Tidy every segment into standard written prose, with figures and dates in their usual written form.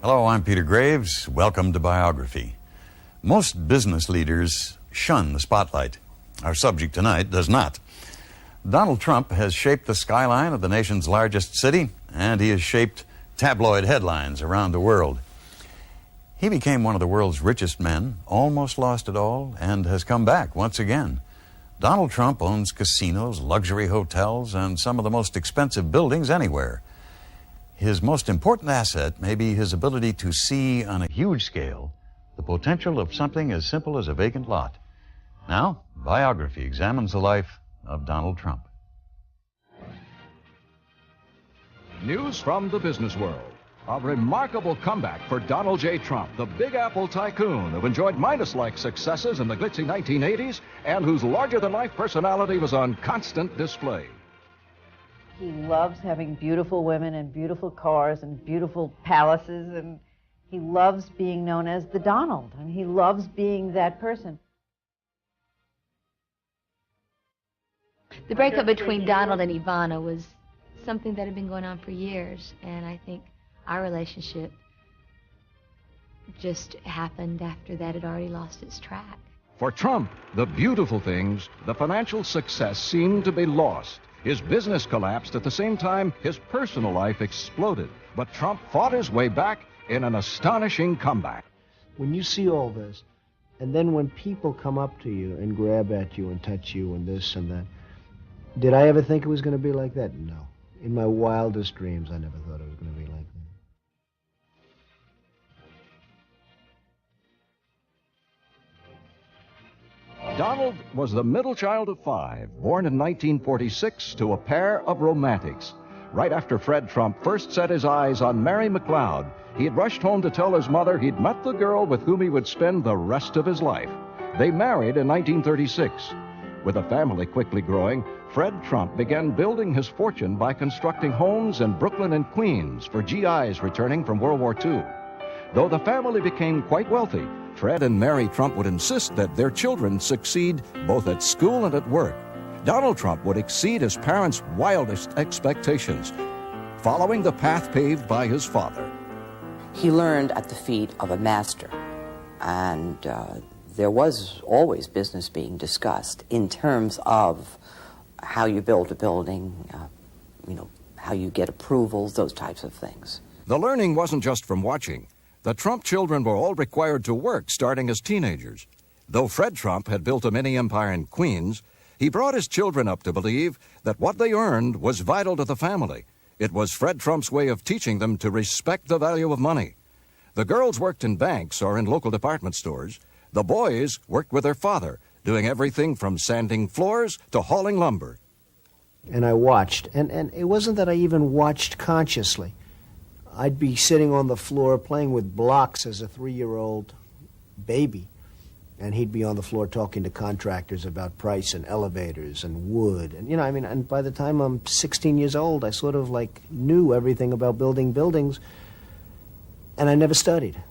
Hello, I'm Peter Graves. Welcome to Biography. Most business leaders shun the spotlight. Our subject tonight does not. Donald Trump has shaped the skyline of the nation's largest city, and he has shaped tabloid headlines around the world. He became one of the world's richest men, almost lost it all, and has come back once again. Donald Trump owns casinos, luxury hotels, and some of the most expensive buildings anywhere. His most important asset may be his ability to see on a huge scale the potential of something as simple as a vacant lot. Now, Biography examines the life of Donald Trump. News from the business world. A remarkable comeback for Donald J. Trump, the Big Apple tycoon who enjoyed Midas-like successes in the glitzy 1980s and whose larger-than-life personality was on constant display. He loves having beautiful women and beautiful cars and beautiful palaces, and he loves being known as the Donald, and he loves being that person. The breakup between Donald and Ivana was something that had been going on for years, and I think our relationship just happened after that had already lost its track. For Trump, the beautiful things, the financial success seemed to be lost. His business collapsed at the same time his personal life exploded. But Trump fought his way back in an astonishing comeback. When you see all this, and then when people come up to you and grab at you and touch you and this and that, did I ever think it was going to be like that? No. In my wildest dreams, I never thought it was going to be like that. Donald was the middle child of 5, born in 1946 to a pair of romantics. Right after Fred Trump first set his eyes on Mary McLeod, he had rushed home to tell his mother he'd met the girl with whom he would spend the rest of his life. They married in 1936. With a family quickly growing, Fred Trump began building his fortune by constructing homes in Brooklyn and Queens for GIs returning from World War II. Though the family became quite wealthy, Fred and Mary Trump would insist that their children succeed both at school and at work. Donald Trump would exceed his parents' wildest expectations, following the path paved by his father. He learned at the feet of a master, and there was always business being discussed in terms of how you build a building, how you get approvals, those types of things. The learning wasn't just from watching. The Trump children were all required to work starting as teenagers. Though Fred Trump had built a mini empire in Queens, he brought his children up to believe that what they earned was vital to the family. It was Fred Trump's way of teaching them to respect the value of money. The girls worked in banks or in local department stores. The boys worked with their father, doing everything from sanding floors to hauling lumber. And I watched, and it wasn't that I even watched consciously. I'd be sitting on the floor playing with blocks as a 3-year-old baby, and he'd be on the floor talking to contractors about price and elevators and wood. And, and by the time I'm 16 years old, I sort of knew everything about building buildings, and I never studied,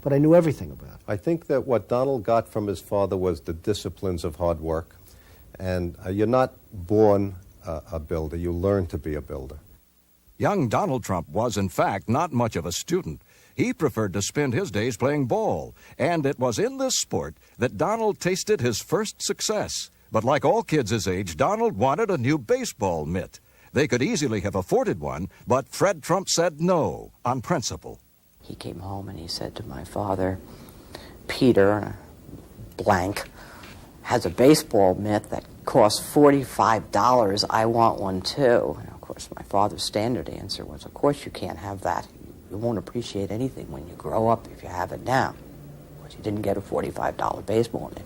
but I knew everything about it. I think that what Donald got from his father was the disciplines of hard work. And you're not born a builder, you learn to be a builder. Young Donald Trump was, in fact, not much of a student. He preferred to spend his days playing ball, and it was in this sport that Donald tasted his first success. But like all kids his age, Donald wanted a new baseball mitt. They could easily have afforded one, but Fred Trump said no, on principle. He came home and he said to my father, Peter, blank, has a baseball mitt that costs $45. I want one too. And of course, my father's standard answer was, of course you can't have that. You won't appreciate anything when you grow up if you have it now. But you didn't get a $45 baseball mitt.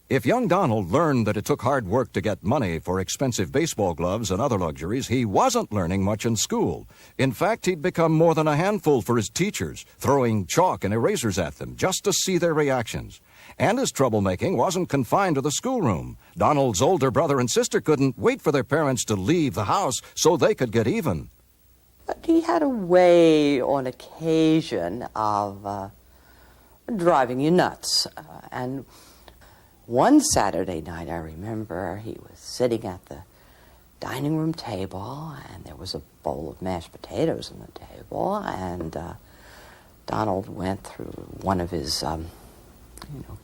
If young Donald learned that it took hard work to get money for expensive baseball gloves and other luxuries, he wasn't learning much in school. In fact, he'd become more than a handful for his teachers, throwing chalk and erasers at them just to see their reactions. And his troublemaking wasn't confined to the schoolroom. Donald's older brother and sister couldn't wait for their parents to leave the house so they could get even. But he had a way, on occasion, of driving you nuts. And one Saturday night, I remember, he was sitting at the dining room table, and there was a bowl of mashed potatoes on the table, and Donald went through one of his,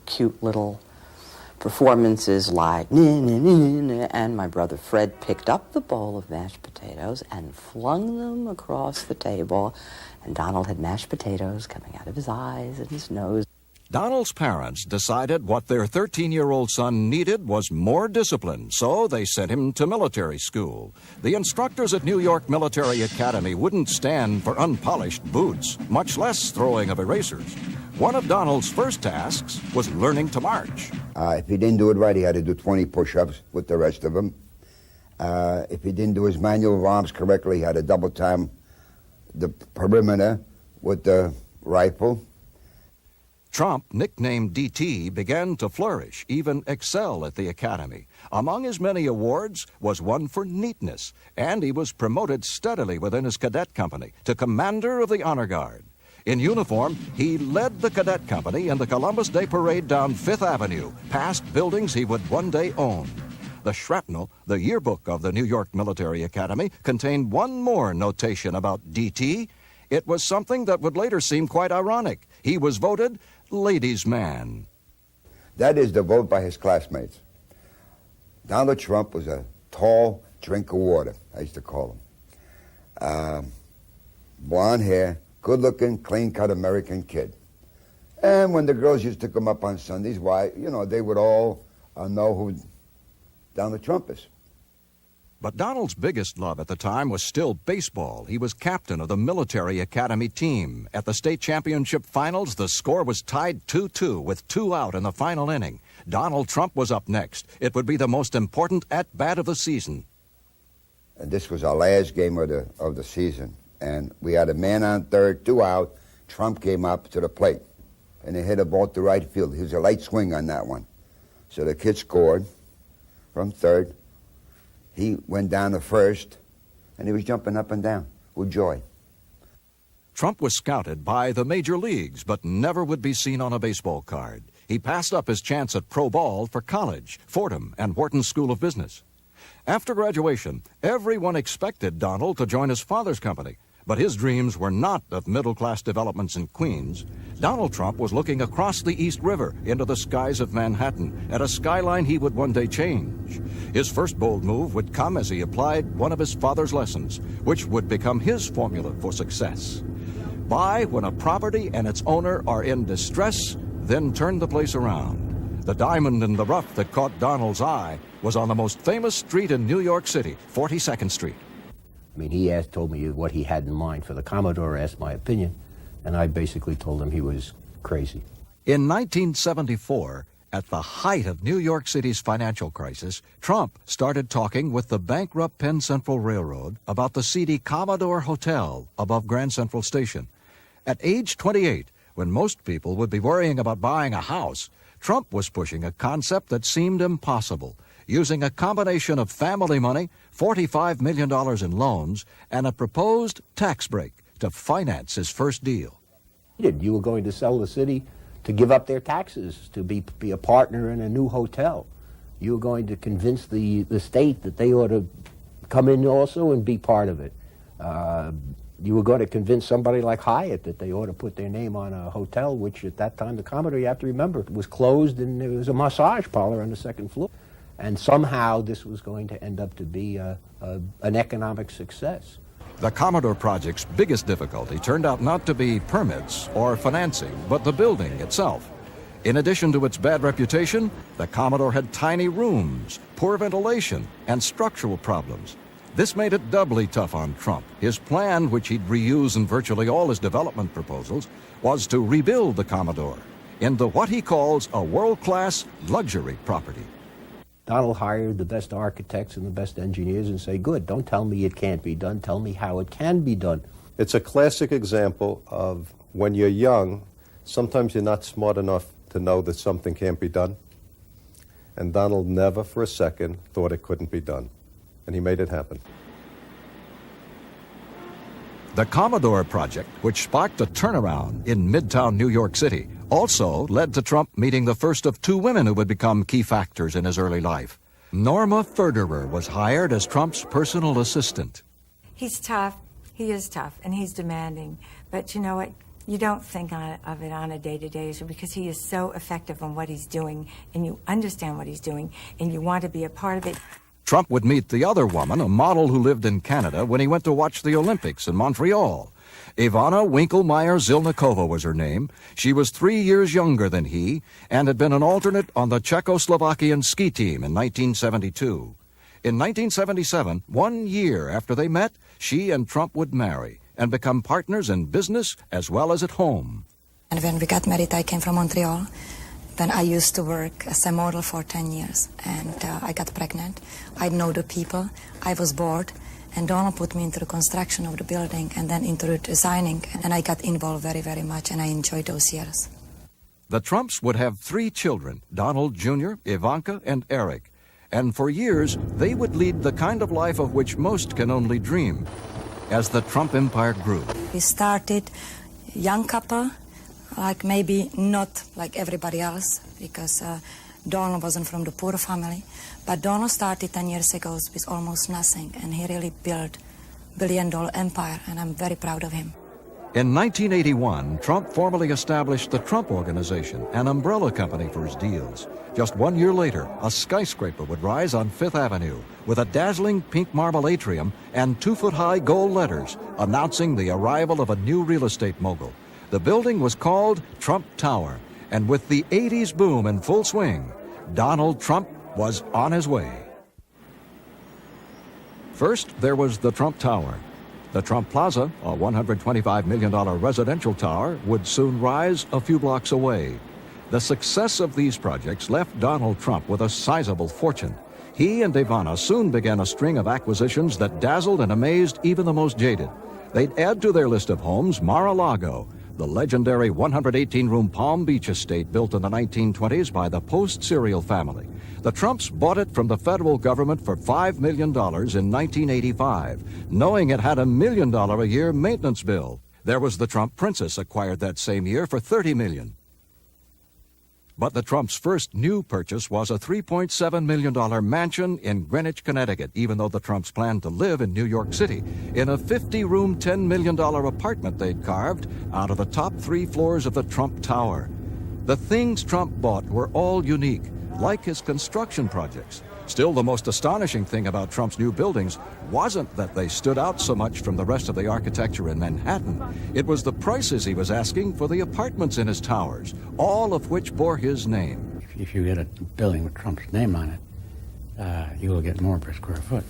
cute little performances like, and my brother Fred picked up the bowl of mashed potatoes and flung them across the table, and Donald had mashed potatoes coming out of his eyes and his nose. Donald's parents decided what their 13-year-old son needed was more discipline, so they sent him to military school. The instructors at New York Military Academy wouldn't stand for unpolished boots, much less throwing of erasers. One of Donald's first tasks was learning to march. If he didn't do it right, he had to do 20 push-ups with the rest of them. If he didn't do his manual of arms correctly, he had to double time the perimeter with the rifle. Trump, nicknamed DT, began to flourish, even excel at the academy. Among his many awards was one for neatness, and he was promoted steadily within his cadet company to commander of the honor guard. In uniform, he led the cadet company in the Columbus Day Parade down Fifth Avenue, past buildings he would one day own. The shrapnel, the yearbook of the New York Military Academy, contained one more notation about DT. It was something that would later seem quite ironic. He was voted ladies' man. That is the vote by his classmates. Donald Trump was a tall drink of water, I used to call him. Blonde hair, good-looking, clean-cut American kid. And when the girls used to come up on Sundays, why, they would all know who Donald Trump is. But Donald's biggest love at the time was still baseball. He was captain of the Military Academy team. At the state championship finals, the score was tied 2-2 with 2 out in the final inning. Donald Trump was up next. It would be the most important at-bat of the season. And this was our last game of the season. And we had a man on third, 2 out. Trump came up to the plate, and he hit a ball to right field. He was a light swing on that one. So the kid scored from third. He went down to first, and he was jumping up and down with joy. Trump was scouted by the major leagues, but never would be seen on a baseball card. He passed up his chance at pro ball for college, Fordham, and Wharton School of Business. After graduation, everyone expected Donald to join his father's company, but his dreams were not of middle-class developments in Queens. Donald Trump was looking across the East River into the skies of Manhattan at a skyline he would one day change. His first bold move would come as he applied one of his father's lessons, which would become his formula for success. Buy when a property and its owner are in distress, then turn the place around. The diamond in the rough that caught Donald's eye was on the most famous street in New York City, 42nd Street. I mean, he told me what he had in mind for the Commodore, asked my opinion, and I basically told him he was crazy. In 1974, at the height of New York City's financial crisis, Trump started talking with the bankrupt Penn Central Railroad about the seedy Commodore Hotel above Grand Central Station. At age 28, when most people would be worrying about buying a house, Trump was pushing a concept that seemed impossible, using a combination of family money, $45 million in loans, and a proposed tax break to finance his first deal. You were going to sell the city to give up their taxes, to be a partner in a new hotel. You were going to convince the state that they ought to come in also and be part of it. You were going to convince somebody like Hyatt that they ought to put their name on a hotel, which at that time, the Commodore, you have to remember, was closed, and there was a massage parlor on the second floor. And somehow this was going to end up to be an economic success. The Commodore project's biggest difficulty turned out not to be permits or financing, but the building itself. In addition to its bad reputation, the Commodore had tiny rooms, poor ventilation, and structural problems. This made it doubly tough on Trump. His plan, which he'd reuse in virtually all his development proposals, was to rebuild the Commodore into what he calls a world-class luxury property. Donald hired the best architects and the best engineers and say, good, don't tell me it can't be done, tell me how it can be done. It's a classic example of when you're young, sometimes you're not smart enough to know that something can't be done. And Donald never for a second thought it couldn't be done. And he made it happen. The Commodore project, which sparked a turnaround in Midtown New York City, also led to Trump meeting the first of 2 women who would become key factors in his early life. Norma Ferderer was hired as Trump's personal assistant. He's tough. He is tough, and he's demanding. But you know what? You don't think of it on a day-to-day issue because he is so effective on what he's doing, and you understand what he's doing, and you want to be a part of it. Trump would meet the other woman, a model who lived in Canada, when he went to watch the Olympics in Montreal. Ivana Winkelmeyer-Zilnikova was her name. She was 3 years younger than he and had been an alternate on the Czechoslovakian ski team in 1972. In 1977, 1 year after they met, she and Trump would marry and become partners in business as well as at home. And when we got married, I came from Montreal. Then I used to work as a model for 10 years, and I got pregnant. I know the people. I was bored, and Donald put me into the construction of the building and then into the designing, and I got involved very, very much, and I enjoyed those years. The Trumps would have 3 children, Donald Jr., Ivanka, and Eric. And for years, they would lead the kind of life of which most can only dream. As the Trump empire grew, We started young couple, like maybe not like everybody else, because Donald wasn't from the poor family. But Donald started 10 years ago with almost nothing, and he really built a billion-dollar empire, and I'm very proud of him. in 1981, Trump formally established the Trump Organization, an umbrella company for his deals. Just 1 year later, a skyscraper would rise on Fifth Avenue with a dazzling pink marble atrium and 2-foot-high gold letters announcing the arrival of a new real estate mogul. The building was called Trump Tower, and with the 80s boom in full swing, Donald Trump was on his way. First, there was the Trump Tower. The Trump Plaza, a $125 million residential tower, would soon rise a few blocks away. The success of these projects left Donald Trump with a sizable fortune. He and Ivana soon began a string of acquisitions that dazzled and amazed even the most jaded. They'd add to their list of homes Mar-a-Lago, the legendary 118-room Palm Beach estate built in the 1920s by the post-serial family. The Trumps bought it from the federal government for $5 million in 1985, knowing it had $1 million a year maintenance bill. There was the Trump Princess, acquired that same year for $30 million. But the Trumps' first new purchase was a $3.7 million mansion in Greenwich, Connecticut, even though the Trumps planned to live in New York City, in a 50-room, $10 million apartment they'd carved out of the top 3 floors of the Trump Tower. The things Trump bought were all unique, like his construction projects. Still, the most astonishing thing about Trump's new buildings wasn't that they stood out so much from the rest of the architecture in Manhattan. It was the prices he was asking for the apartments in his towers, all of which bore his name. If you get a building with Trump's name on it, you will get more per square foot.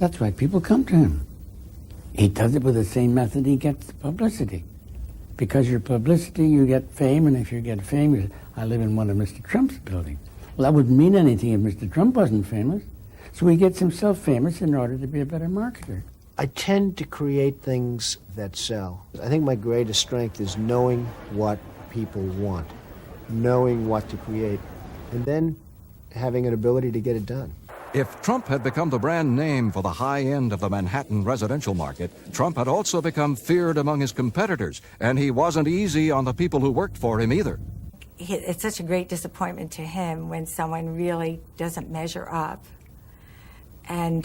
That's why people come to him. He does it with the same method he gets publicity. Because your publicity, you get fame, and if you get fame, you say, I live in one of Mr. Trump's buildings. Well, that wouldn't mean anything if Mr. Trump wasn't famous. So he gets himself famous in order to be a better marketer. I tend to create things that sell. I think my greatest strength is knowing what people want, knowing what to create, and then having an ability to get it done. If Trump had become the brand name for the high end of the Manhattan residential market, Trump had also become feared among his competitors, and he wasn't easy on the people who worked for him either. It's such a great disappointment to him when someone really doesn't measure up. And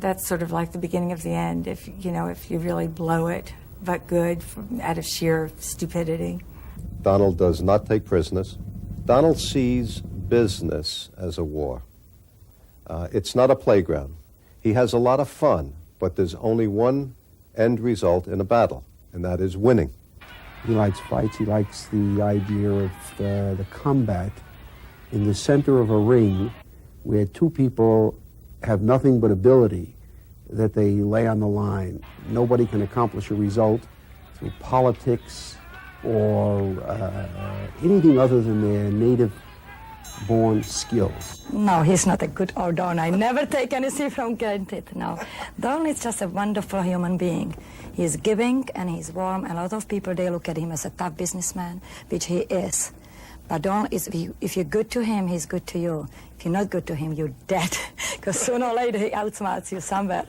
that's sort of like the beginning of the end, if you really blow it, but good, out of sheer stupidity. Donald does not take prisoners. Donald sees business as a war. It's not a playground. He has a lot of fun, but there's only one end result in a battle, and that is winning. He likes fights. He likes the idea of the combat in the center of a ring where 2 people have nothing but ability that they lay on the line. Nobody can accomplish a result through politics or anything other than their native-born skills. No, he's not a good Don. I never take anything from granted, no. Don is just a wonderful human being. He's giving and he's warm. A lot of people, they look at him as a tough businessman, which he is. But Don is, if you're good to him, he's good to you. If you're not good to him, you're dead. Because sooner or later, he outsmarts you somewhere.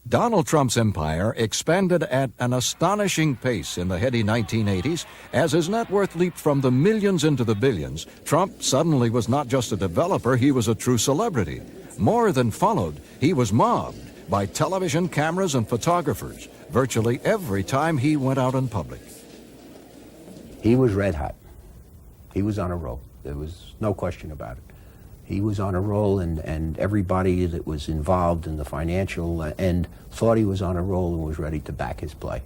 Donald Trump's empire expanded at an astonishing pace in the heady 1980s. As his net worth leaped from the millions into the billions, Trump suddenly was not just a developer, he was a true celebrity. More than followed, he was mobbed by television cameras and photographers. virtually every time he went out in public. He was red hot. He was on a roll. There was no question about it. He was on a roll, and everybody that was involved in the financial end thought he was on a roll and was ready to back his play.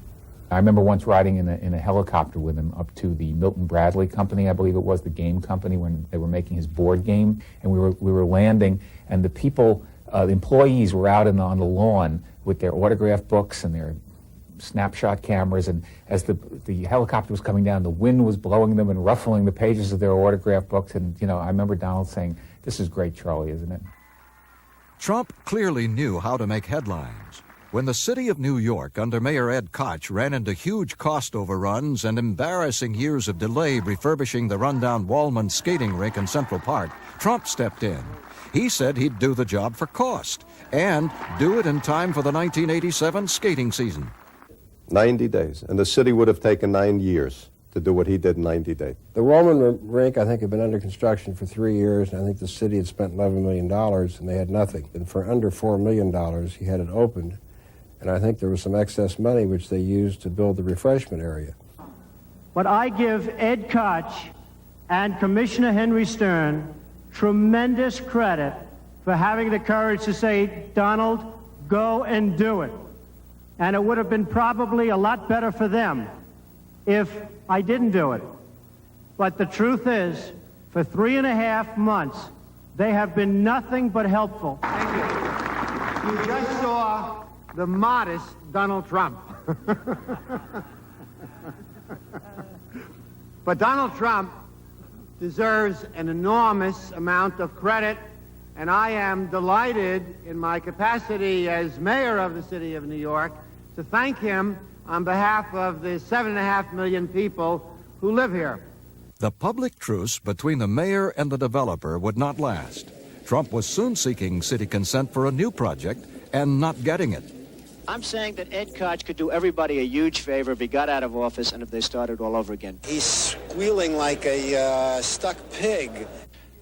I remember once riding in a helicopter with him up to the Milton Bradley Company, I believe it was, the game company, when they were making his board game, and we were landing, and the people, the employees were out on the lawn with their autograph books and their snapshot cameras, and as the helicopter was coming down, the wind was blowing them and ruffling the pages of their autograph books, and I remember Donald saying, "This is great, Charlie, isn't it?" Trump clearly knew how to make headlines. When the city of New York under Mayor Ed Koch ran into huge cost overruns and embarrassing years of delay refurbishing the rundown Wallman skating rink in Central Park, Trump stepped in. He said he'd do the job for cost and do it in time for the 1987 skating season. 90 days, and the city would have taken 9 years to do what he did in 90 days. The Wallman rink, I think, had been under construction for 3 years, and I think the city had spent $11 million, and they had nothing. And for under $4 million, he had it opened. And I think there was some excess money which they used to build the refreshment area. But I give Ed Koch and Commissioner Henry Stern tremendous credit for having the courage to say, "Donald, go and do it." And it would have been probably a lot better for them if I didn't do it. But the truth is, for 3.5 months, they have been nothing but helpful. Thank you. You just saw the modest Donald Trump. But Donald Trump deserves an enormous amount of credit, and I am delighted in my capacity as mayor of the city of New York to thank him on behalf of the 7.5 million people who live here. The public truce between the mayor and the developer would not last. Trump was soon seeking city consent for a new project and not getting it. I'm saying that Ed Koch could do everybody a huge favor if he got out of office and if they started all over again. He's squealing like a stuck pig.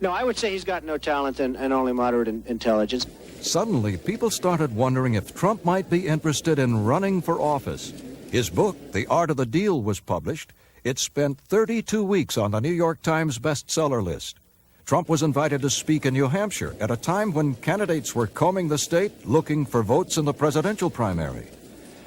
No, I would say he's got no talent and only moderate intelligence. Suddenly, people started wondering if Trump might be interested in running for office. His book, The Art of the Deal, was published. It spent 32 weeks on the New York Times bestseller list. Trump was invited to speak in New Hampshire at a time when candidates were combing the state looking for votes in the presidential primary.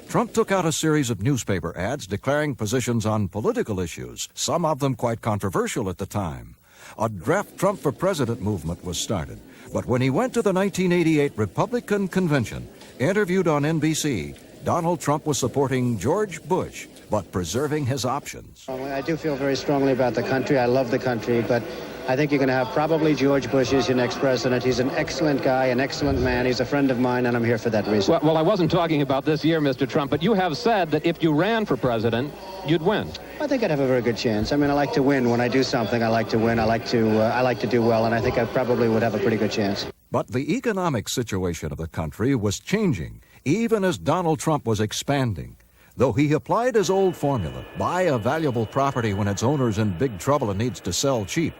Trump took out a series of newspaper ads declaring positions on political issues, some of them quite controversial at the time. A draft Trump for president movement was started. But when he went to the 1988 Republican convention, interviewed on NBC, Donald Trump was supporting George Bush, but preserving his options. I do feel very strongly about the country. I love the country, but I think you're going to have probably George Bush as your next president. He's an excellent guy, an excellent man. He's a friend of mine, and I'm here for that reason. Well, I wasn't talking about this year, Mr. Trump, but you have said that if you ran for president, you'd win. I think I'd have a very good chance. I mean, I like to win. When I do something, I like to win. I like to do well, and I think I probably would have a pretty good chance. But the economic situation of the country was changing, even as Donald Trump was expanding. Though he applied his old formula, buy a valuable property when its owner's in big trouble and needs to sell cheap,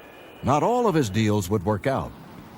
not all of his deals would work out.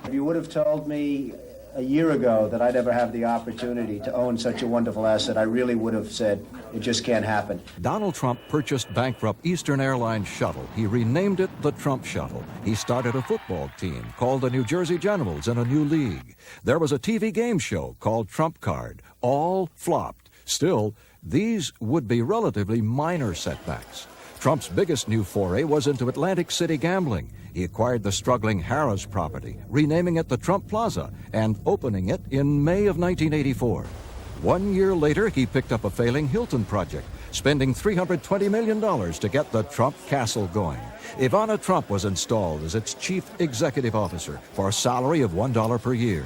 If you would have told me a year ago that I'd ever have the opportunity to own such a wonderful asset, I really would have said it just can't happen. Donald Trump purchased bankrupt Eastern Airlines shuttle. He renamed it the Trump Shuttle. He started a football team called the New Jersey Generals in a new league. There was a TV game show called Trump Card. All flopped. Still, these would be relatively minor setbacks. Trump's biggest new foray was into Atlantic City gambling. He acquired the struggling Harrah's property, renaming it the Trump Plaza, and opening it in May of 1984. 1 year later, he picked up a failing Hilton project, spending $320 million to get the Trump Castle going. Ivana Trump was installed as its chief executive officer for a salary of $1 per year.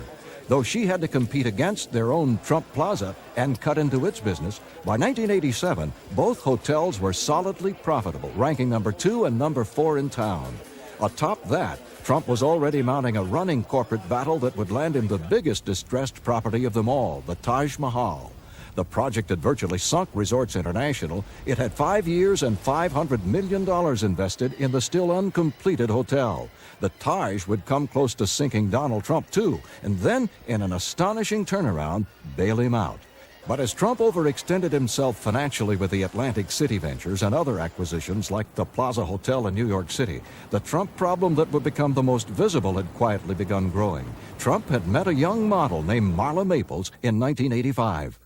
Though she had to compete against their own Trump Plaza and cut into its business, by 1987, both hotels were solidly profitable, ranking number 2 and number 4 in town. Atop that, Trump was already mounting a running corporate battle that would land him the biggest distressed property of them all, the Taj Mahal. The project had virtually sunk Resorts International. It had 5 years and $500 million invested in the still uncompleted hotel. The Taj would come close to sinking Donald Trump, too, and then, in an astonishing turnaround, bail him out. But as Trump overextended himself financially with the Atlantic City ventures and other acquisitions like the Plaza Hotel in New York City, the Trump problem that would become the most visible had quietly begun growing. Trump had met a young model named Marla Maples in 1985.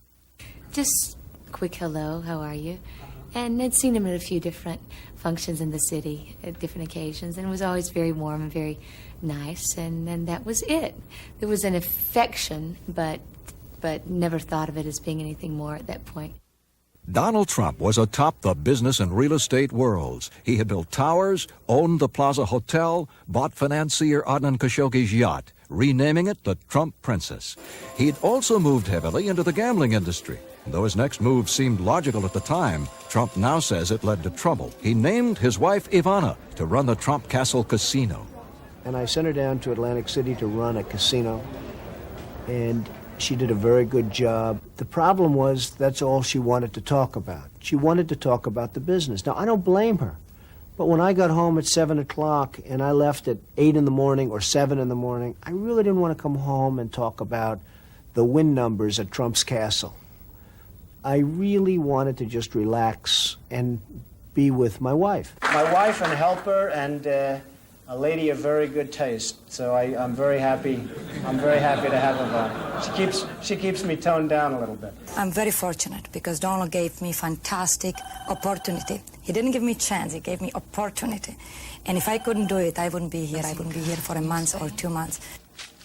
Just a quick hello, how are you? And I'd seen him at a few different functions in the city at different occasions, and it was always very warm and very nice, and that was it. There was an affection, but never thought of it as being anything more at that point. Donald Trump was atop the business and real estate worlds. He had built towers, owned the Plaza Hotel, bought financier Adnan Khashoggi's yacht, renaming it the Trump Princess. He'd also moved heavily into the gambling industry. Though his next move seemed logical at the time, Trump now says it led to trouble. He named his wife Ivana to run the Trump Castle Casino. And I sent her down to Atlantic City to run a casino, and she did a very good job. The problem was that's all she wanted to talk about. She wanted to talk about the business. Now, I don't blame her, but when I got home at 7 o'clock and I left at 8 in the morning or 7 in the morning, I really didn't want to come home and talk about the win numbers at Trump's Castle. I really wanted to just relax and be with my wife. My wife and helper and a lady of very good taste, so I'm very happy. I'm very happy to have her. She keeps me toned down a little bit. I'm very fortunate because Donald gave me fantastic opportunity. He didn't give me chance, he gave me opportunity. And if I couldn't do it, I wouldn't be here. I wouldn't be here for a month or 2 months.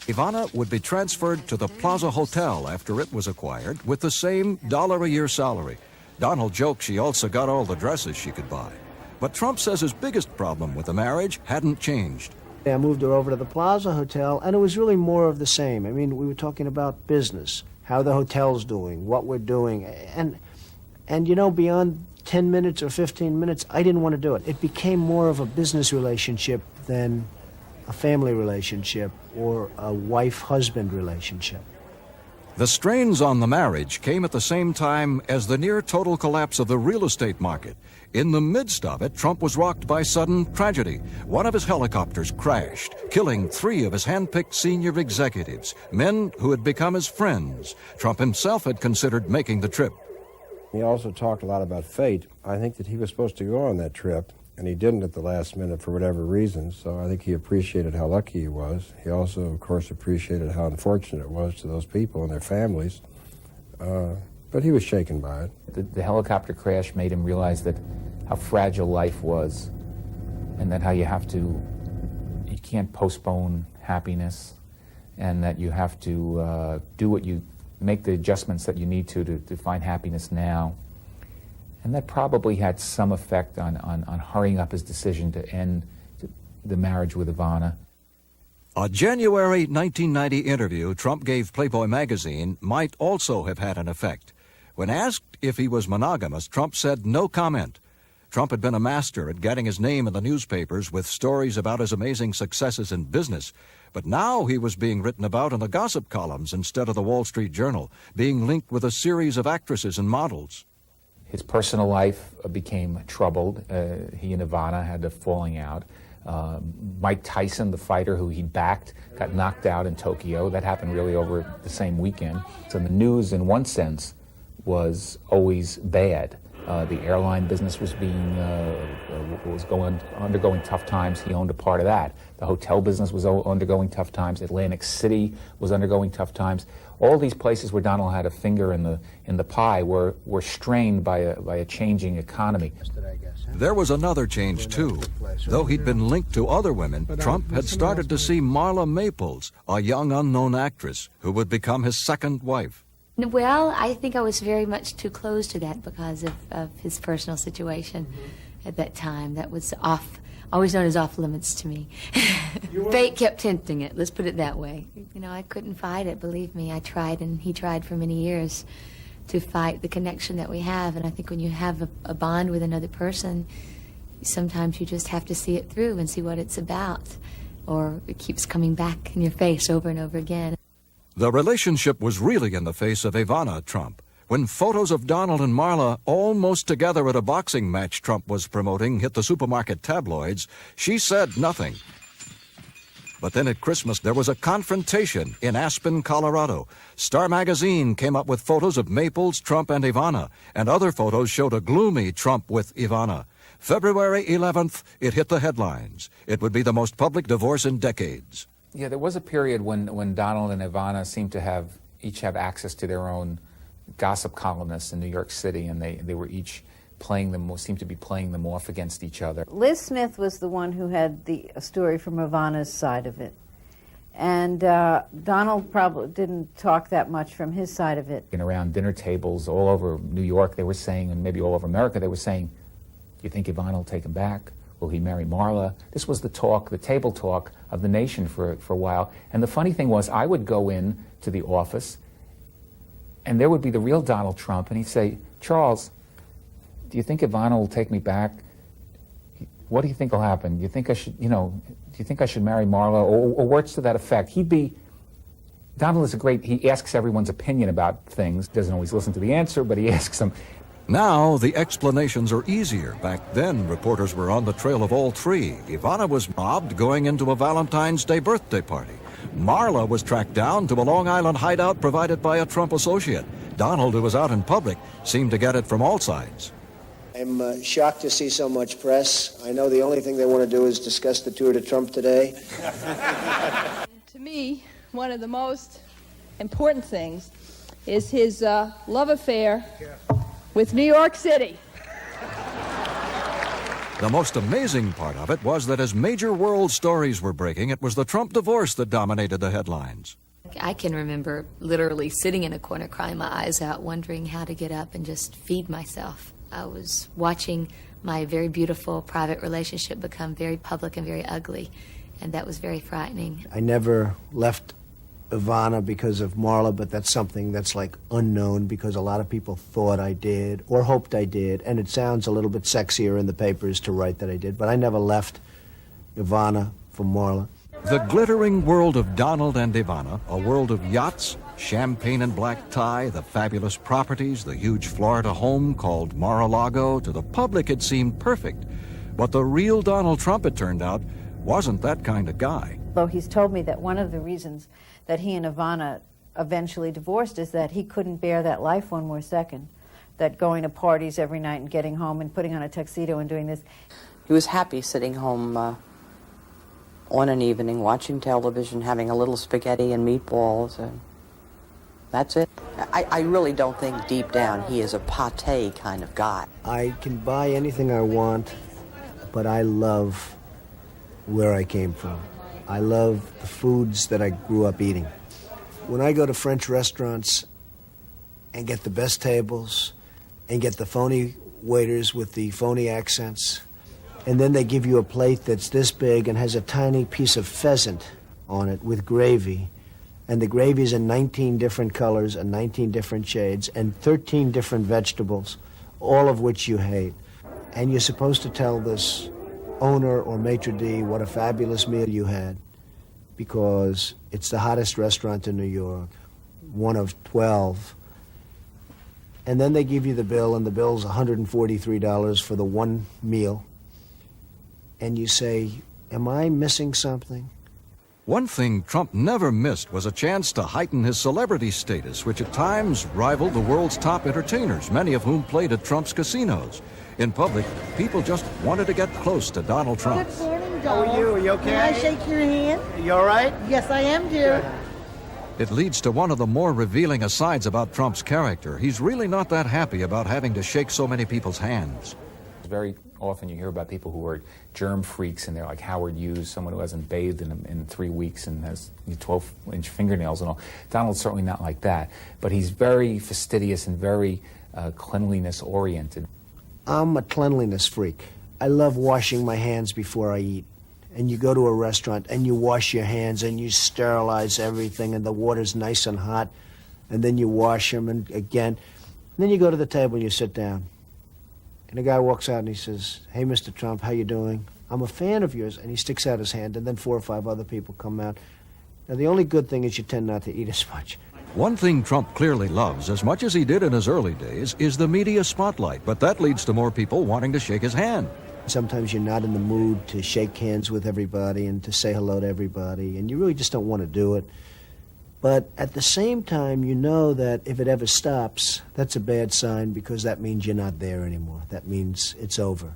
Ivana would be transferred to the Plaza Hotel after it was acquired with the same $1-a-year salary. Donald joked she also got all the dresses she could buy. But Trump says his biggest problem with the marriage hadn't changed. I moved her over to the Plaza Hotel, and it was really more of the same. I mean, we were talking about business, how the hotel's doing, what we're doing. And you know, beyond 10 minutes or 15 minutes, I didn't want to do it. It became more of a business relationship than a family relationship or a wife-husband relationship. The strains on the marriage came at the same time as the near-total collapse of the real estate market. In the midst of it, Trump was rocked by sudden tragedy. One of his helicopters crashed, killing 3 of his hand-picked senior executives, men who had become his friends. Trump himself had considered making the trip. He also talked a lot about fate. I think that he was supposed to go on that trip, and he didn't at the last minute for whatever reason, so I think he appreciated how lucky he was. He also, of course, appreciated how unfortunate it was to those people and their families, but he was shaken by it. The helicopter crash made him realize that how fragile life was, and that how you can't postpone happiness, and that you have to make the adjustments that you need to find happiness now. And that probably had some effect on hurrying up his decision to end the marriage with Ivana. A January 1990 interview Trump gave Playboy magazine might also have had an effect. When asked if he was monogamous, Trump said no comment. Trump had been a master at getting his name in the newspapers with stories about his amazing successes in business. But now he was being written about in the gossip columns instead of the Wall Street Journal, being linked with a series of actresses and models. His personal life became troubled. He and Ivana had a falling out. Mike Tyson, the fighter who he backed, got knocked out in Tokyo. That happened really over the same weekend. So the news, in one sense, was always bad. The airline business was undergoing tough times. He owned a part of that. The hotel business was undergoing tough times. Atlantic City was undergoing tough times. All these places where Donald had a finger in the pie were strained by a changing economy. There was another change, too. Though he'd been linked to other women, Trump had started to see Marla Maples, a young unknown actress, who would become his second wife. Well, I think I was very much too close to that because of his personal situation at that time. That was always known as off limits to me. Fate kept tempting it, let's put it that way. You know, I couldn't fight it, believe me. I tried, and he tried for many years to fight the connection that we have. And I think when you have a bond with another person, sometimes you just have to see it through and see what it's about, or it keeps coming back in your face over and over again. The relationship was really in the face of Ivana Trump. When photos of Donald and Marla almost together at a boxing match Trump was promoting hit the supermarket tabloids, she said nothing. But then at Christmas, there was a confrontation in Aspen, Colorado. Star Magazine came up with photos of Maples, Trump, and Ivana, and other photos showed a gloomy Trump with Ivana. February 11th, it hit the headlines. It would be the most public divorce in decades. Yeah, there was a period when Donald and Ivana seemed to each have access to their own gossip columnists in New York City, and they were each seemed to be playing them off against each other. Liz Smith was the one who had a story from Ivana's side of it. And Donald probably didn't talk that much from his side of it. And around dinner tables all over New York, they were saying, and maybe all over America, they were saying, do you think Ivana will take him back? Will he marry Marla? This was the talk, the table talk of the nation for a while. And the funny thing was, I would go in to the office, and there would be the real Donald Trump, and he'd say, Charles, do you think Ivana will take me back? What do you think will happen? Do you think I should, do you think I should marry Marla? Or words to that effect. Donald is he asks everyone's opinion about things. Doesn't always listen to the answer, but he asks them. Now, the explanations are easier. Back then, reporters were on the trail of all three. Ivana was mobbed going into a Valentine's Day birthday party. Marla was tracked down to a Long Island hideout provided by a Trump associate. Donald, who was out in public, seemed to get it from all sides. I'm shocked to see so much press. I know the only thing they want to do is discuss the tour to Trump today. To me, one of the most important things is his love affair with New York City. The most amazing part of it was that as major world stories were breaking, it was the Trump divorce that dominated the headlines. I can remember literally sitting in a corner crying my eyes out, wondering how to get up and just feed myself. I was watching my very beautiful private relationship become very public and very ugly, and that was very frightening. I never left Ivana because of Marla, but that's something that's like unknown because a lot of people thought I did or hoped I did, and it sounds a little bit sexier in the papers to write that I did, but I never left Ivana for Marla. The glittering world of Donald and Ivana, a world of yachts, champagne and black tie, the fabulous properties, the huge Florida home called Mar-a-Lago, to the public it seemed perfect. But the real Donald Trump, it turned out, wasn't that kind of guy. Though he's told me that one of the reasons that he and Ivana eventually divorced is that he couldn't bear that life one more second, that going to parties every night and getting home and putting on a tuxedo and doing this. He was happy sitting home on an evening, watching television, having a little spaghetti and meatballs, and that's it. I really don't think deep down he is a pâté kind of guy. I can buy anything I want, but I love where I came from. I love the foods that I grew up eating. When I go to French restaurants and get the best tables and get the phony waiters with the phony accents, and then they give you a plate that's this big and has a tiny piece of pheasant on it with gravy, and the gravy's in 19 different colors and 19 different shades and 13 different vegetables, all of which you hate. And you're supposed to tell this owner or maitre d' what a fabulous meal you had because it's the hottest restaurant in New York, one of 12. And then they give you the bill, and the bill's $143 for the one meal. And you say, am I missing something? One thing Trump never missed was a chance to heighten his celebrity status, which at times rivaled the world's top entertainers, many of whom played at Trump's casinos. In public, people just wanted to get close to Donald Trump. Good morning, How are you? Are you okay? Can I shake your hand? You all right? Yes, I am, dear. It leads to one of the more revealing asides about Trump's character. He's really not that happy about having to shake so many people's hands. Very often you hear about people who are germ freaks, and they're like Howard Hughes, someone who hasn't bathed in 3 weeks and has 12-inch fingernails and all. Donald's certainly not like that, but he's very fastidious and very cleanliness-oriented. I'm a cleanliness freak. I love washing my hands before I eat. And you go to a restaurant and you wash your hands and you sterilize everything and the water's nice and hot, and then you wash them and again. And then you go to the table and you sit down. And the guy walks out and he says, hey, Mr. Trump, how you doing? I'm a fan of yours. And he sticks out his hand, and then 4 or 5 other people come out. Now, the only good thing is you tend not to eat as much. One thing Trump clearly loves, as much as he did in his early days, is the media spotlight. But that leads to more people wanting to shake his hand. Sometimes you're not in the mood to shake hands with everybody and to say hello to everybody, and you really just don't want to do it. But at the same time, you know that if it ever stops, that's a bad sign, because that means you're not there anymore. That means it's over.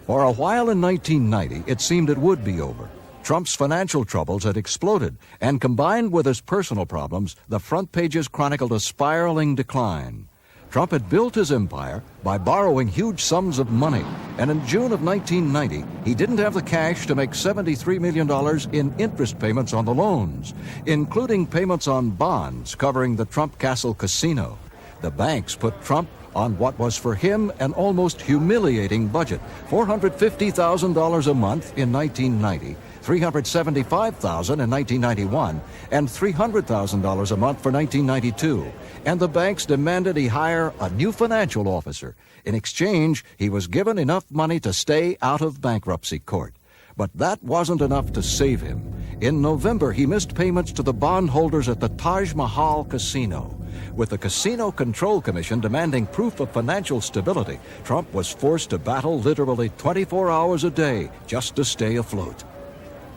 For a while in 1990, it seemed it would be over. Trump's financial troubles had exploded, and combined with his personal problems, the front pages chronicled a spiraling decline. Trump had built his empire by borrowing huge sums of money, and in June of 1990, he didn't have the cash to make $73 million in interest payments on the loans, including payments on bonds covering the Trump Castle Casino. The banks put Trump on what was for him an almost humiliating budget, $450,000 a month in 1990, $375,000 in 1991, and $300,000 a month for 1992. And the banks demanded he hire a new financial officer. In exchange, he was given enough money to stay out of bankruptcy court. But that wasn't enough to save him. In November, he missed payments to the bondholders at the Taj Mahal Casino. With the Casino Control Commission demanding proof of financial stability, Trump was forced to battle literally 24 hours a day just to stay afloat.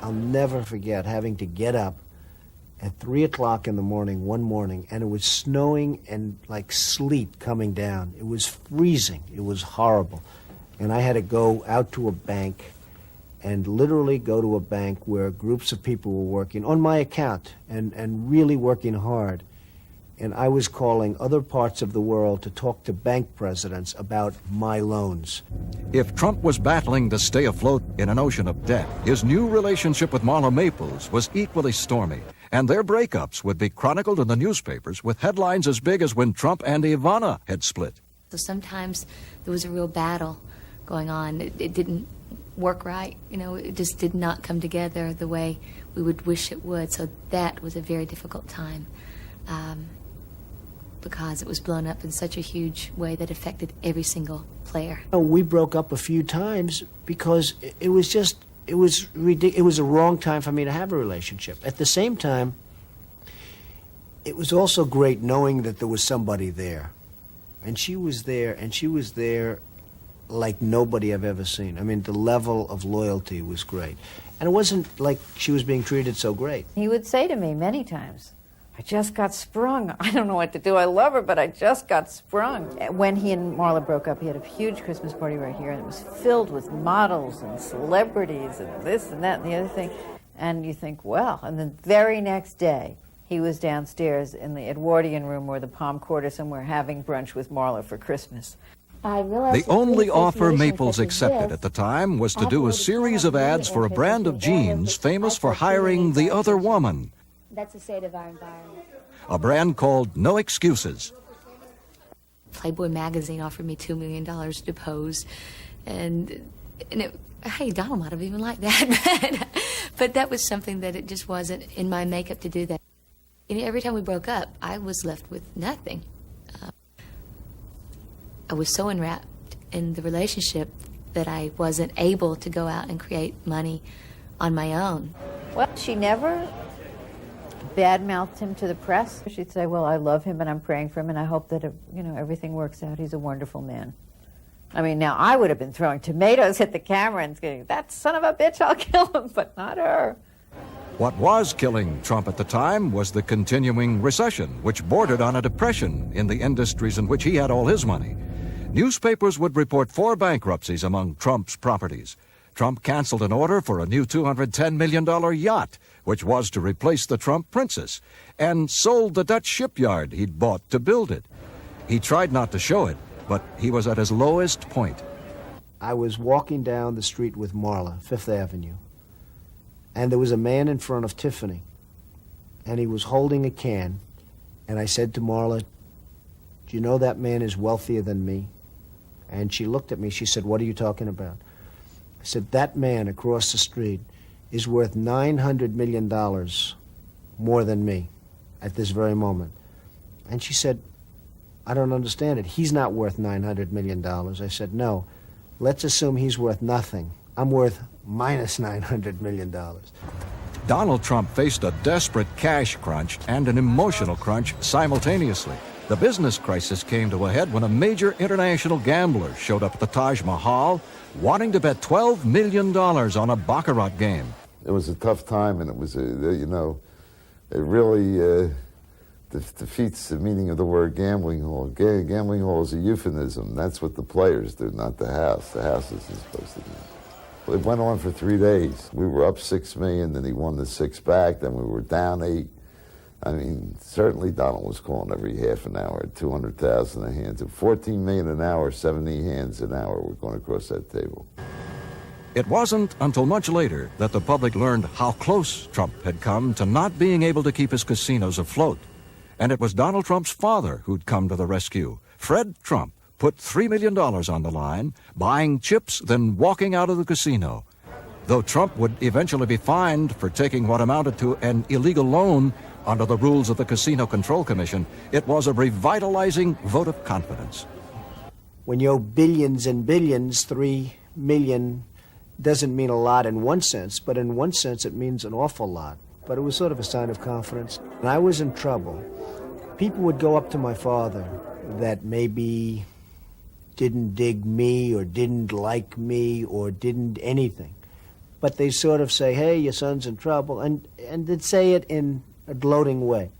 I'll never forget having to get up at 3 o'clock in the morning one morning, and it was snowing and like sleet coming down. It was freezing. It was horrible. And I had to go out to a bank and literally go to a bank where groups of people were working on my account and really working hard. And I was calling other parts of the world to talk to bank presidents about my loans. If Trump was battling to stay afloat in an ocean of debt, his new relationship with Marla Maples was equally stormy, and their breakups would be chronicled in the newspapers with headlines as big as when Trump and Ivana had split. So sometimes there was a real battle going on. It didn't work right. It just did not come together the way we would wish it would. So that was a very difficult time. Because it was blown up in such a huge way that affected every single player. We broke up a few times because it was a wrong time for me to have a relationship. At the same time, it was also great knowing that there was somebody there. And she was there like nobody I've ever seen. I mean, the level of loyalty was great. And it wasn't like she was being treated so great. He would say to me many times, I just got sprung. I don't know what to do. I love her, but I just got sprung. When he and Marla broke up, he had a huge Christmas party right here, and it was filled with models and celebrities and this and that and the other thing. And you think, well, and the very next day, he was downstairs in the Edwardian room or the Palm Court or somewhere having brunch with Marla for Christmas. The only offer Maples accepted at the time was to do a series of ads for a brand of jeans famous for hiring the other woman. That's the state of our environment. A brand called No Excuses. Playboy magazine offered me $2 million to pose, and hey, Donald might have even liked that, but that was something that it just wasn't in my makeup to do that. And every time we broke up, I was left with nothing. I was so enwrapped in the relationship that I wasn't able to go out and create money on my own. Well, she never bad-mouthed him to the press. She'd say, well, I love him and I'm praying for him and I hope that, everything works out. He's a wonderful man. I mean, now I would have been throwing tomatoes at the camera and saying, that son of a bitch, I'll kill him, but not her. What was killing Trump at the time was the continuing recession, which bordered on a depression in the industries in which he had all his money. Newspapers would report 4 bankruptcies among Trump's properties. Trump canceled an order for a new $210 million yacht, which was to replace the Trump Princess, and sold the Dutch shipyard he'd bought to build it. He tried not to show it, but he was at his lowest point. I was walking down the street with Marla, Fifth Avenue, and there was a man in front of Tiffany, and he was holding a can, and I said to Marla, do you know that man is wealthier than me? And she looked at me, she said, what are you talking about? I said, that man across the street is worth $900 million more than me at this very moment. And she said, I don't understand it. He's not worth $900 million. I said, no, let's assume he's worth nothing. I'm worth minus $900 million. Donald Trump faced a desperate cash crunch and an emotional crunch simultaneously. The business crisis came to a head when a major international gambler showed up at the Taj Mahal wanting to bet $12 million on a baccarat game. It was a tough time, and it was, it really defeats the meaning of the word gambling hall. Gambling hall is a euphemism. That's what the players do, not the house. The house isn't supposed to do. It went on for 3 days. We were up $6 million, then he won the 6 back, then we were down 8. I mean, certainly Donald was calling every half an hour, 200,000 a hand. At 14 million an hour, 70 hands an hour were going across that table. It wasn't until much later that the public learned how close Trump had come to not being able to keep his casinos afloat. And it was Donald Trump's father who'd come to the rescue. Fred Trump put $3 million on the line, buying chips, then walking out of the casino. Though Trump would eventually be fined for taking what amounted to an illegal loan under the rules of the Casino Control Commission, it was a revitalizing vote of confidence. When you owe billions and billions, 3 million doesn't mean a lot in one sense, but in one sense it means an awful lot. But it was sort of a sign of confidence. When I was in trouble, people would go up to my father that maybe didn't dig me or didn't like me or didn't anything. But they sort of say, hey, your son's in trouble, and they'd say it in a gloating way.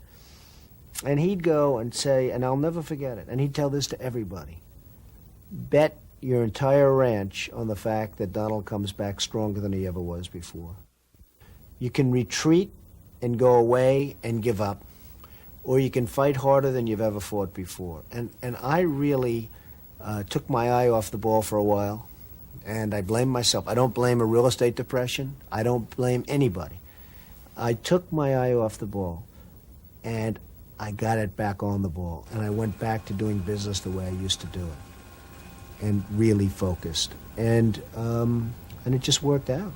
And he'd go and say, and I'll never forget it, and he'd tell this to everybody, bet your entire ranch on the fact that Donald comes back stronger than he ever was before. You can retreat and go away and give up, or you can fight harder than you've ever fought before. And I really took my eye off the ball for a while, and I blame myself. I don't blame a real estate depression. I don't blame anybody. I took my eye off the ball, and I got it back on the ball, and I went back to doing business the way I used to do it, and really focused, and it just worked out.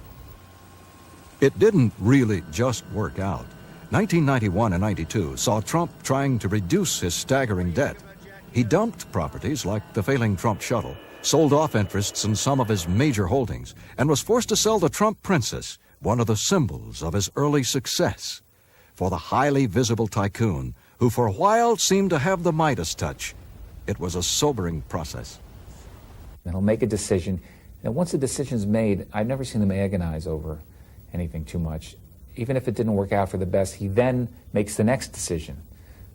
It didn't really just work out. 1991 and 92 saw Trump trying to reduce his staggering debt. He dumped properties like the failing Trump shuttle, sold off interests in some of his major holdings, and was forced to sell the Trump Princess, one of the symbols of his early success. For the highly visible tycoon, who for a while seemed to have the Midas touch, it was a sobering process. And he'll make a decision, and once the decision's made, I've never seen him agonize over anything too much. Even if it didn't work out for the best, he then makes the next decision.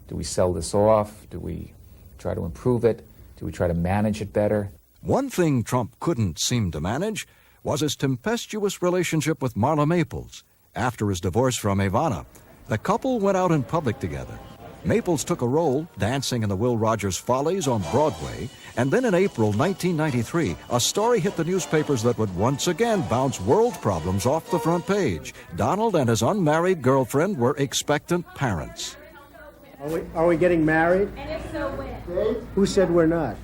Do we sell this off? Do we try to improve it? Do we try to manage it better? One thing Trump couldn't seem to manage was his tempestuous relationship with Marla Maples. After his divorce from Ivana, the couple went out in public together. Maples took a role dancing in the Will Rogers Follies on Broadway, and then in April 1993, a story hit the newspapers that would once again bounce world problems off the front page. Donald and his unmarried girlfriend were expectant parents. Are we getting married? And if so, when? Who said we're not?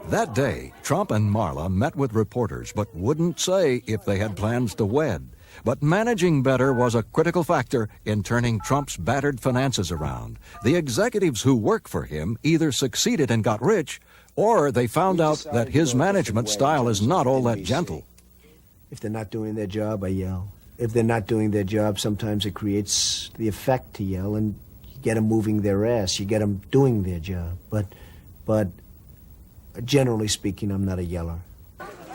That day, Trump and Marla met with reporters but wouldn't say if they had plans to wed. But managing better was a critical factor in turning Trump's battered finances around. The executives who work for him either succeeded and got rich, or they found out that his management style is not all that gentle. If they're not doing their job, I yell. If they're not doing their job, sometimes it creates the effect to yell, and you get them moving their ass. You get them doing their job. But generally speaking, I'm not a yeller.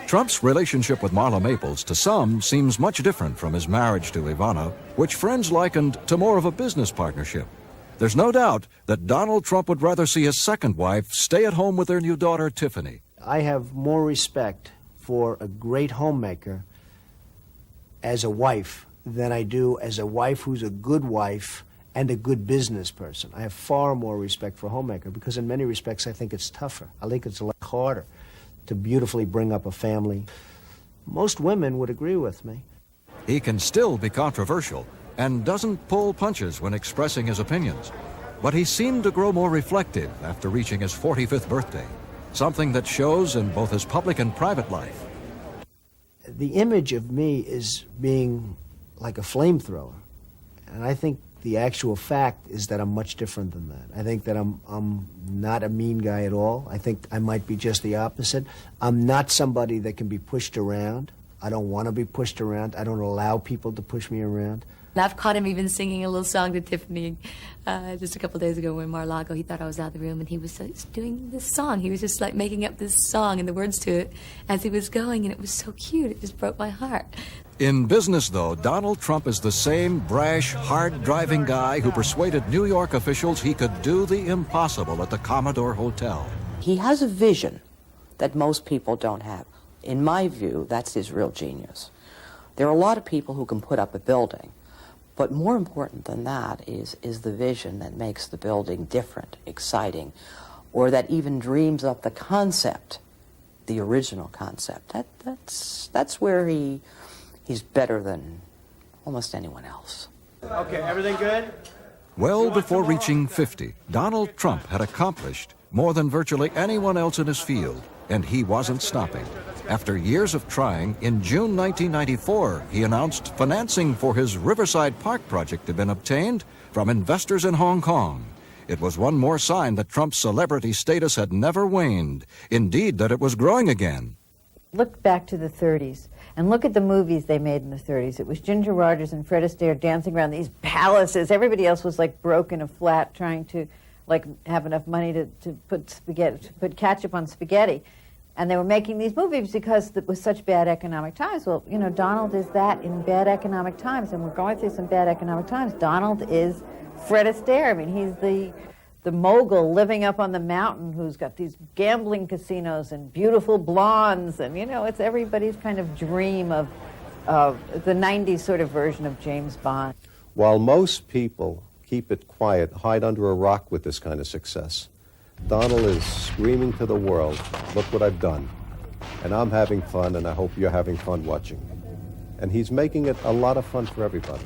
Trump's relationship with Marla Maples, to some, seems much different from his marriage to Ivana, which friends likened to more of a business partnership. There's no doubt that Donald Trump would rather see his second wife stay at home with their new daughter, Tiffany. I have more respect for a great homemaker as a wife than I do as a wife who's a good wife and a good business person. I have far more respect for a homemaker because in many respects I think it's tougher. I think it's a lot harder to beautifully bring up a family. Most women would agree with me. He can still be controversial and doesn't pull punches when expressing his opinions. But he seemed to grow more reflective after reaching his 45th birthday, something that shows in both his public and private life. The image of me is being like a flamethrower, and I think the actual fact is that I'm much different than that. I think that I'm not a mean guy at all. I think I might be just the opposite. I'm not somebody that can be pushed around. I don't want to be pushed around. I don't allow people to push me around. And I've caught him even singing a little song to Tiffany just a couple days ago when Mar-a-Lago, he thought I was out of the room, and he was doing this song. He was just like making up this song and the words to it as he was going, and it was so cute. It just broke my heart. In business, though, Donald Trump is the same brash, hard-driving guy who persuaded New York officials he could do the impossible at the Commodore Hotel. He has a vision that most people don't have. In my view, that's his real genius. There are a lot of people who can put up a building, but more important than that is the vision that makes the building different, exciting, or that even dreams up the concept, the original concept. That's where he's better than almost anyone else. Okay, everything good? Well before reaching 50, Donald Trump had accomplished more than virtually anyone else in his field, and he wasn't stopping. After years of trying, in June 1994, he announced financing for his Riverside Park project had been obtained from investors in Hong Kong. It was one more sign that Trump's celebrity status had never waned, indeed that it was growing again. Look back to the 30s and look at the movies they made in the 30s. It was Ginger Rogers and Fred Astaire dancing around these palaces. Everybody else was like broke in a flat trying to have enough money to put ketchup on spaghetti. And they were making these movies because it was such bad economic times. Well, you know, Donald is that in bad economic times, and we're going through some bad economic times. Donald is Fred Astaire. I mean, he's the mogul living up on the mountain who's got these gambling casinos and beautiful blondes, and, you know, it's everybody's kind of dream of the 90s sort of version of James Bond. While most people keep it quiet, hide under a rock with this kind of success, Donald is screaming to the world, look what I've done. And I'm having fun, and I hope you're having fun watching. And he's making it a lot of fun for everybody.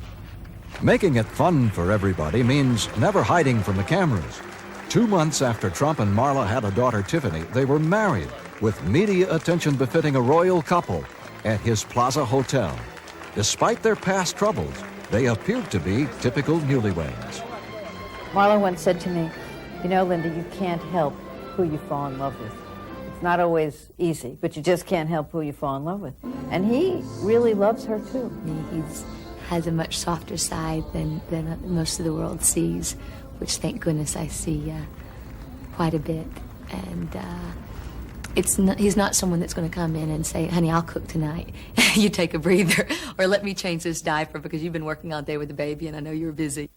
Making it fun for everybody means never hiding from the cameras. 2 months after Trump and Marla had a daughter, Tiffany, they were married with media attention befitting a royal couple at his Plaza Hotel. Despite their past troubles, they appeared to be typical newlyweds. Marla once said to me, you know, Linda, you can't help who you fall in love with. It's not always easy, but you just can't help who you fall in love with. And he really loves her, too. He has a much softer side than most of the world sees, which, thank goodness, I see quite a bit. And he's not someone that's going to come in and say, honey, I'll cook tonight. You take a breather. Or let me change this diaper because you've been working all day with the baby and I know you're busy.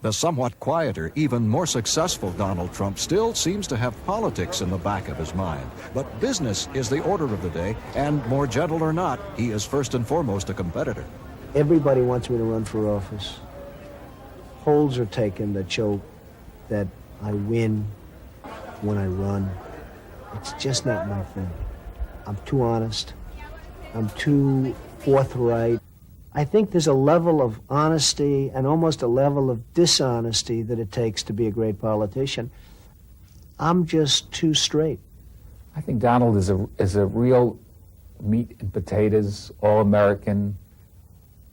The somewhat quieter, even more successful Donald Trump still seems to have politics in the back of his mind. But business is the order of the day, and more gentle or not, he is first and foremost a competitor. Everybody wants me to run for office. Polls are taken that show that I win when I run. It's just not my thing. I'm too honest. I'm too forthright. I think there's a level of honesty and almost a level of dishonesty that it takes to be a great politician. I'm just too straight. I think Donald is a real meat and potatoes, all-American,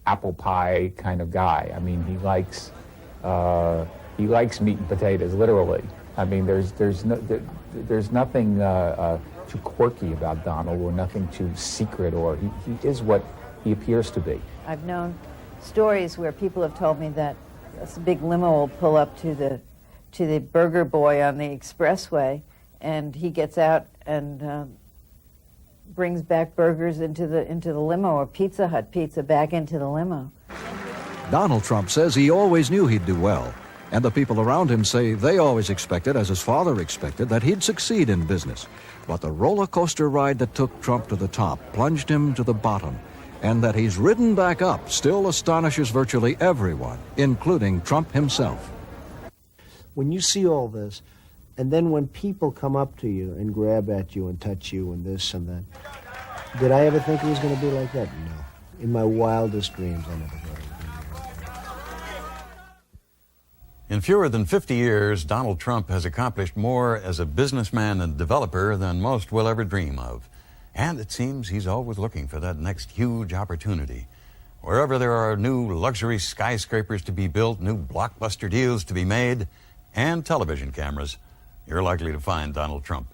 apple pie kind of guy. I mean, he likes meat and potatoes, literally. I mean, there's nothing too quirky about Donald, or nothing too secret, or he is what he appears to be. I've known stories where people have told me that a big limo will pull up to the burger boy on the expressway, and he gets out and brings back burgers into the limo, or Pizza Hut pizza back into the limo. Donald Trump says he always knew he'd do well, and the people around him say they always expected, as his father expected, that he'd succeed in business. But the roller coaster ride that took Trump to the top plunged him to the bottom, and that he's ridden back up still astonishes virtually everyone, including Trump himself. When you see all this, and then when people come up to you and grab at you and touch you and this and that, did I ever think it was going to be like that? No. In my wildest dreams, I never thought it would be. In fewer than 50 years, Donald Trump has accomplished more as a businessman and developer than most will ever dream of. And it seems he's always looking for that next huge opportunity. Wherever there are new luxury skyscrapers to be built, new blockbuster deals to be made, and television cameras, you're likely to find Donald Trump.